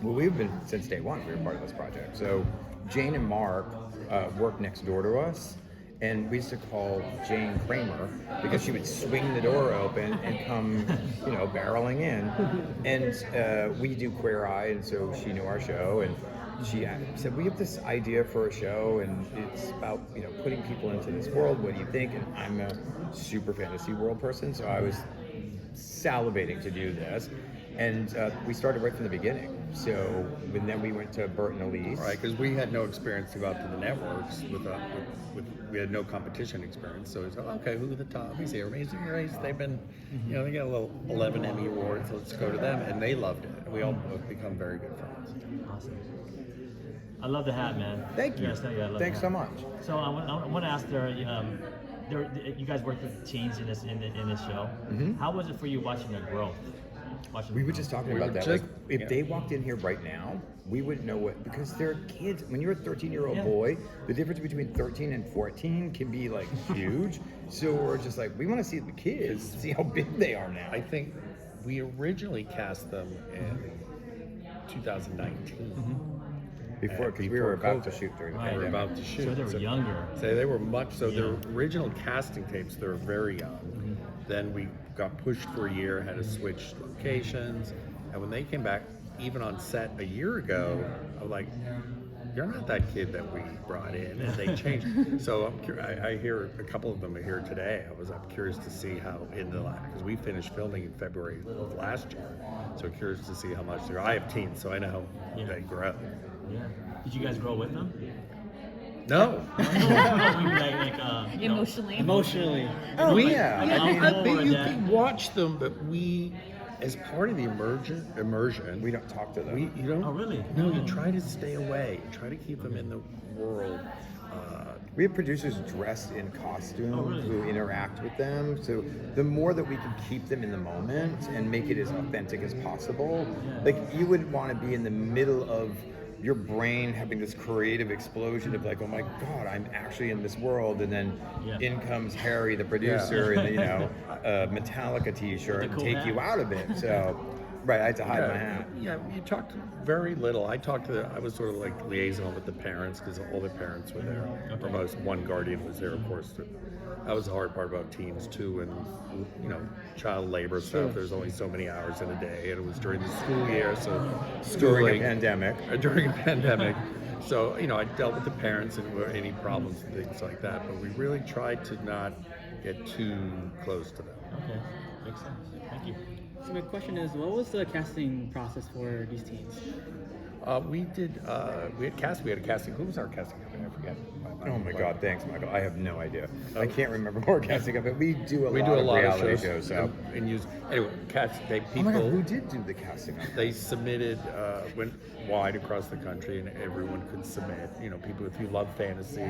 Well, we've been since day one. We were part of this project. So Jane and Mark worked next door to us, and we used to call Jane Kramer because she would swing the door open and come, barreling in. And we do Queer Eye, and so she knew our show, and she said, "We have this idea for a show, and it's about putting people into this world. What do you think?" And I'm a super fantasy world person, so I was salivating to do this. And we started right from the beginning. So, and then we went to Bert and Elise. Right, because we had no experience to go out to the networks we had no competition experience. So we said, okay, who are the top? We say Amazing Race. They've been, they got a little 11 Emmy awards. Let's go to them, and they loved it. We all have become very good friends. Awesome. I love the hat, man. Thank you. Yes, I love Thanks the hat. so much. So I want to ask you guys worked with teens in this show. Mm-hmm. How was it for you watching their growth? We were just talking about that. If they walked in here right now, we wouldn't know because they're kids. When you're a 13-year-old boy, the difference between 13 and 14 can be like huge. So we're just like, we want to see the kids, see how big they are now. I think we originally cast them in 2019. Mm-hmm. Before, because we were about to shoot during the pandemic. We were about to shoot. So they were younger. So they were the original casting tapes, they were very young. Mm-hmm. Then we got pushed for a year, had to switch locations. And when they came back, even on set a year ago, I was like, you're not that kid that we brought in, and they changed. So I hear a couple of them are here today. I'm curious to see how because we finished filming in February of last year. So curious to see how much they're. I have teens, so I know how they grow. Yeah. Did you guys grow with them? No. Emotionally. Emotionally. Oh, I think you can watch them, but we, as part of the immersion, we don't talk to them. You don't. Oh, really? No, you try to stay away. You try to keep them in the world. We have producers dressed in costume really? who interact with them. So the more that we can keep them in the moment and make it as authentic as possible, like you wouldn't want to be in the middle of your brain having this creative explosion of like, oh my God, I'm actually in this world, and then in comes Harry, the producer, in the Metallica T-shirt, and take you out of it. So, right, I had to hide my hat. Yeah, you talked very little. I was sort of like liaison with the parents because all the parents were there. Or most one guardian was there, of course. That was the hard part about teens too, and child labor stuff. There's only so many hours in a day, and it was during the school year, so During a pandemic. During a pandemic. So, I dealt with the parents and any problems and things like that, but we really tried to not get too close to them. Okay, makes sense. Thank you. So my question is, what was the casting process for these teams? We had a casting. Who was our casting company? I forget. Oh my God, thanks, Michael. I have no idea. I can't remember more casting of it. We do a lot of reality shows. So. Anyway, people. Oh my God, who did do the casting? They submitted, went wide across the country, and everyone could submit. People, if you love fantasy,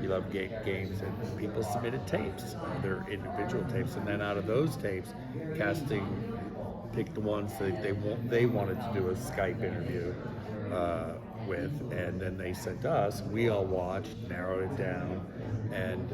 you love games, and people submitted tapes, their individual tapes, and then out of those tapes, casting picked the ones that they wanted to do a Skype interview with, and then they sent us. We all watched, narrowed it down, and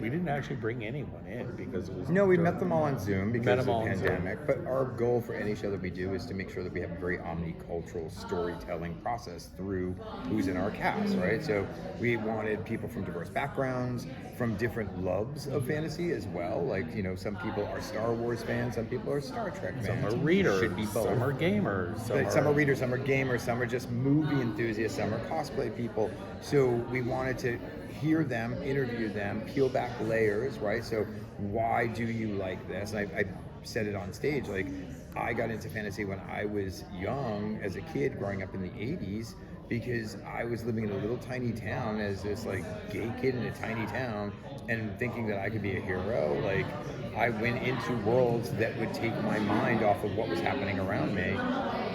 we didn't actually bring anyone in because it was. No, we met them all on Zoom because of the pandemic. But our goal for any show that we do is to make sure that we have a very omnicultural storytelling process through who's in our cast, right? So we wanted people from diverse backgrounds, from different loves of fantasy as well. Like, some people are Star Wars fans, some people are Star Trek fans. Some are readers, should be both. some are gamers. Some are readers, some are gamers, some are just movie enthusiasts, some are cosplay people. So we wanted to hear them, interview them, peel back layers, right? So why do you like this? And I said it on stage, like I got into fantasy when I was young as a kid growing up in the 80s because I was living in a little tiny town as this like gay kid in a tiny town and thinking that I could be a hero. Like I went into worlds that would take my mind off of what was happening around me.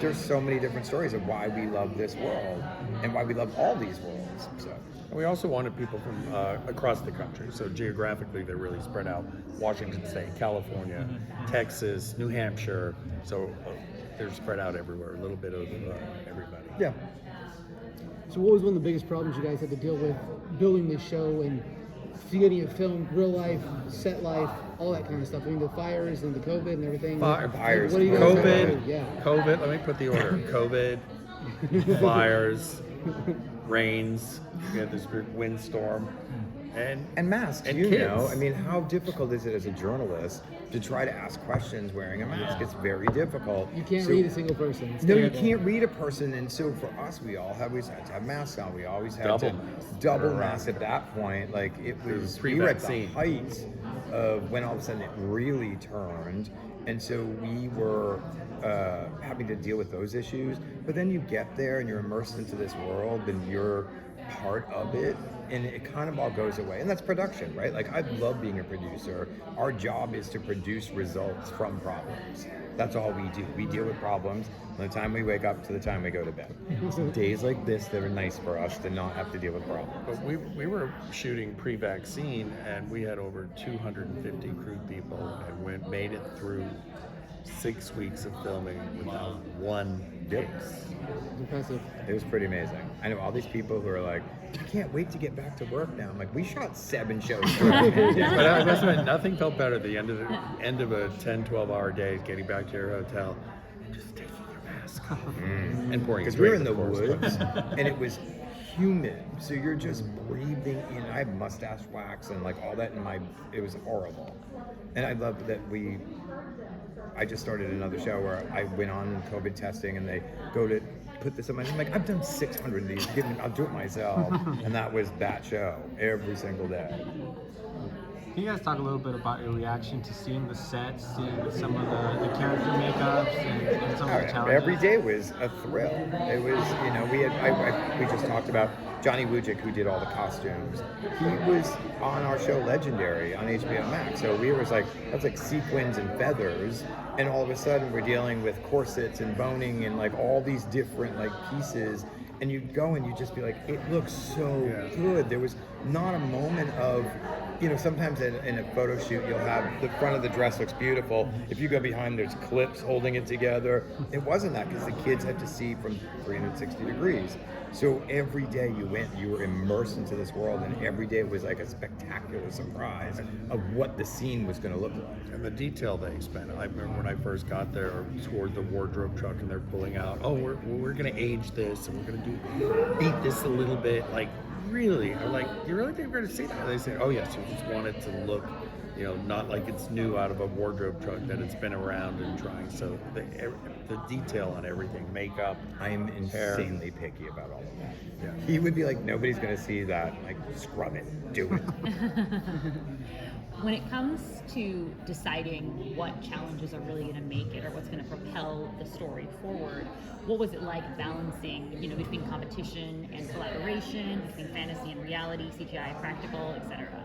There's so many different stories of why we love this world and why we love all these worlds. So. We also wanted people from across the country. So geographically, they're really spread out. Washington State, California, Texas, New Hampshire. So they're spread out everywhere. A little bit of everybody. Yeah. So what was one of the biggest problems you guys had to deal with building this show and getting a film, real life, set life, all that kind of stuff. I mean, the fires and the COVID and everything. Fires. What do you guys have to do? COVID, Yeah. COVID, let me put the order. COVID, fires, rains, we had this big windstorm, And masks, and you kids. know. I mean, how difficult is it as a journalist to try to ask questions wearing a mask? It's very difficult. You can't So- read a single person. It's No, you terrible. can't read a person, and so for us, we always had to have masks on. We always had Double to masks. double mask at that point. Like it was, we were at the pre-vaccine. height of when all of a sudden it really turned, and so we were having to deal with those issues. But then you get there and you're immersed into this world, and you're part of it, and it kind of all goes away. And that's production, right? Like I love being a producer. Our job is to produce results from problems. That's all we do. We deal with problems from the time we wake up to the time we go to bed. It's days like this that are nice for us to not have to deal with problems. But we were shooting pre-vaccine, and we had over 250 crew people, and we made it through 6 weeks of filming without one case. Impressive. It was pretty amazing. I know all these people who are like, I can't wait to get back to work now. I'm like, we shot 7 shows. But I must admit, nothing felt better at the end of a 10, 12-hour day, getting back to your hotel, just taking your mask off and pouring. Because we were in drink, the of course, but- woods and it was humid, so you're just breathing in. I have mustache wax and like all that in my. It was horrible, and I love that I just started another show where I went on COVID testing, and they go to put this on my. I'm like, I've done 600 of these. I'll do it myself, and that was that show every single day. Can you guys talk a little bit about your reaction to seeing the sets, seeing some of the character makeups and some of the challenges? Every day was a thrill. It was, you know, we just talked about Johnny Wujcik, who did all the costumes. He was on our show Legendary on HBO Max. So we was like, that was like sequins and feathers, and all of a sudden we're dealing with corsets and boning and like all these different like pieces. And you'd go and you'd just be like, it looks so good. There was not a moment of, you know, sometimes in a photo shoot, you'll have the front of the dress looks beautiful. If you go behind, there's clips holding it together. It wasn't that, because the kids had to see from 360 degrees. So every day you went, you were immersed into this world, and every day was like a spectacular surprise of what the scene was going to look like. And the detail they spent. I remember when I first got there, or toward the wardrobe truck, and they're pulling out, oh, we're going to age this, and we're going to beat this a little bit. Like, really? I'm like, you really think we're going to see that? And they said, oh, yes, we just want it to look, you know, not like it's new out of a wardrobe truck, that it's been around and trying. So the detail on everything, makeup. I'm hair. insanely picky about all of that. Yeah. He would be like, nobody's going to see that. Like, scrub it, do it. When it comes to deciding what challenges are really going to make it or what's going to propel the story forward, what was it like balancing, you know, between competition and collaboration, between fantasy and reality, CGI, practical, etc.?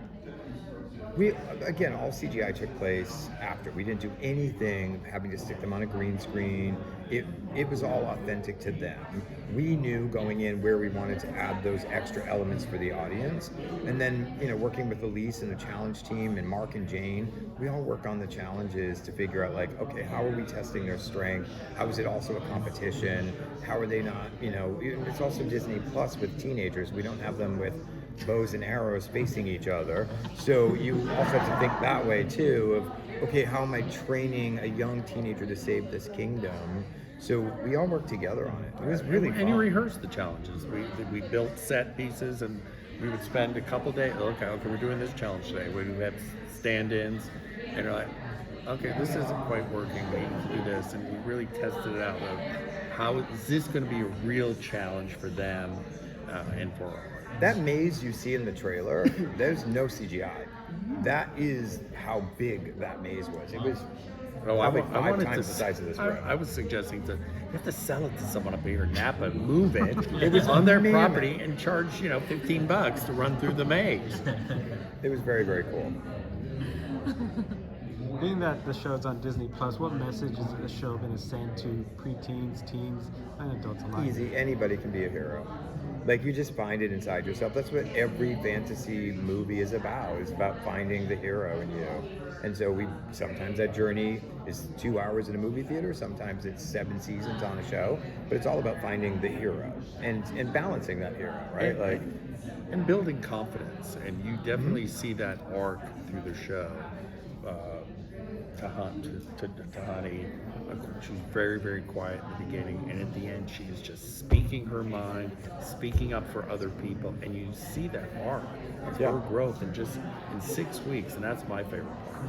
We, again, all CGI took place after. We didn't do anything having to stick them on a green screen. It was all authentic to them. We knew going in where we wanted to add those extra elements for the audience. And then, you know, working with Elise and the challenge team and Mark and Jane, we all work on the challenges to figure out, like, okay, how are we testing their strength? How is it also a competition? How are they not, you know, it's also Disney Plus with teenagers. We don't have them with bows and arrows facing each other. So you also have to think that way too, of, okay, how am I training a young teenager to save this kingdom? So we all worked together on it. It was really fun. And you rehearsed the challenges. We built set pieces, and we would spend a couple days, okay, we're doing this challenge today. We would have stand-ins, and you're like, okay, this isn't quite working, we need to do this. And we really tested it out of how is this going to be a real challenge for them and for us. That maze you see in the trailer, there's no CGI. That is how big that maze was. It was probably five times the size of this room. I was suggesting that you have to sell it to someone up here in Napa, move it. It was on their property and charge, you know, $15 to run through the maze. It was very, very cool. Being that the show's on Disney Plus, what message is the show going to send to preteens, teens, and adults alike? Easy. Anybody can be a hero. Like, you just find it inside yourself. That's what every fantasy movie is about. It's about finding the hero in you. And so sometimes that journey is 2 hours in a movie theater. Sometimes it's 7 seasons on a show. But it's all about finding the hero and balancing that hero, right? Like, and building confidence, and you definitely see that arc through the show. Tahani, she's very, very quiet in the beginning, and at the end she is just speaking her mind, speaking up for other people, and you see that arc of her growth in 6 weeks, and that's my favorite part.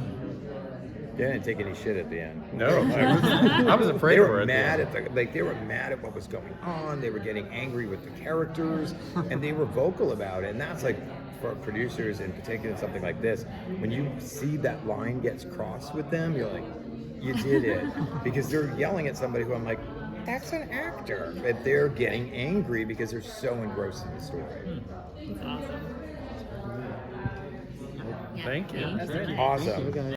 they didn't take any shit at the end. No, I was afraid They of her. were mad they were mad at what was going on. They were getting angry with the characters, and they were vocal about it. And that's like, for producers in particular, something like this, when you see that line gets crossed with them, you're like, you did it, because they're yelling at somebody who I'm like, that's an actor, but they're getting angry because they're so engrossed in the story. It's awesome. Thank you. Thank you. Awesome. Thank you, guys.